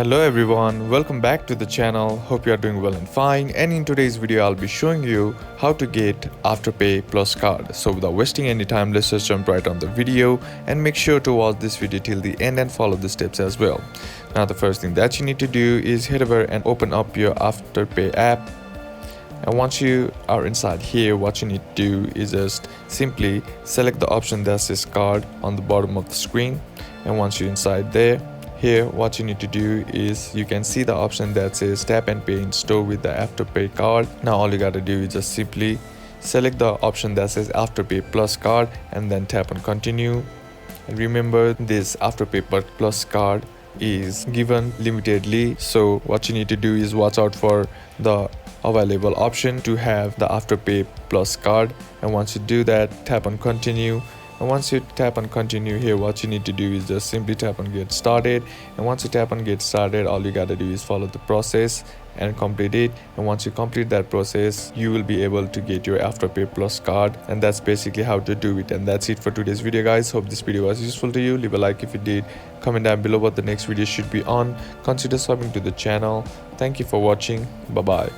Hello everyone, welcome back to the channel. Hope you are doing well and fine. And in today's video, I'll be showing you how to get Afterpay Plus card. So without wasting any time, let's just jump right on the video and make sure to watch this video till the end and follow the steps as well. Now the first thing that you need to do is head over and open up your Afterpay app. And once you are inside here, what you need to do is just simply select the option that says card on the bottom of the screen. And once you're inside there, here what you need to do is you can see the option that says tap and pay in store with the Afterpay card. Now all you gotta do is just simply select the option that says Afterpay Plus card and then tap on continue. And remember, this Afterpay Plus card is given limitedly, so what you need to do is watch out for the available option to have the Afterpay Plus card. And once you do that, tap on continue. And once you tap on continue here, what you need to do is just simply tap on get started. And once you tap on get started, all you gotta do is follow the process and complete it. And once you complete that process, you will be able to get your Afterpay Plus card. And that's basically how to do it. And that's it for today's video, guys. Hope this video was useful to you. Leave a like if it did. Comment down below what the next video should be on. Consider subbing to the channel. Thank you for watching. Bye bye.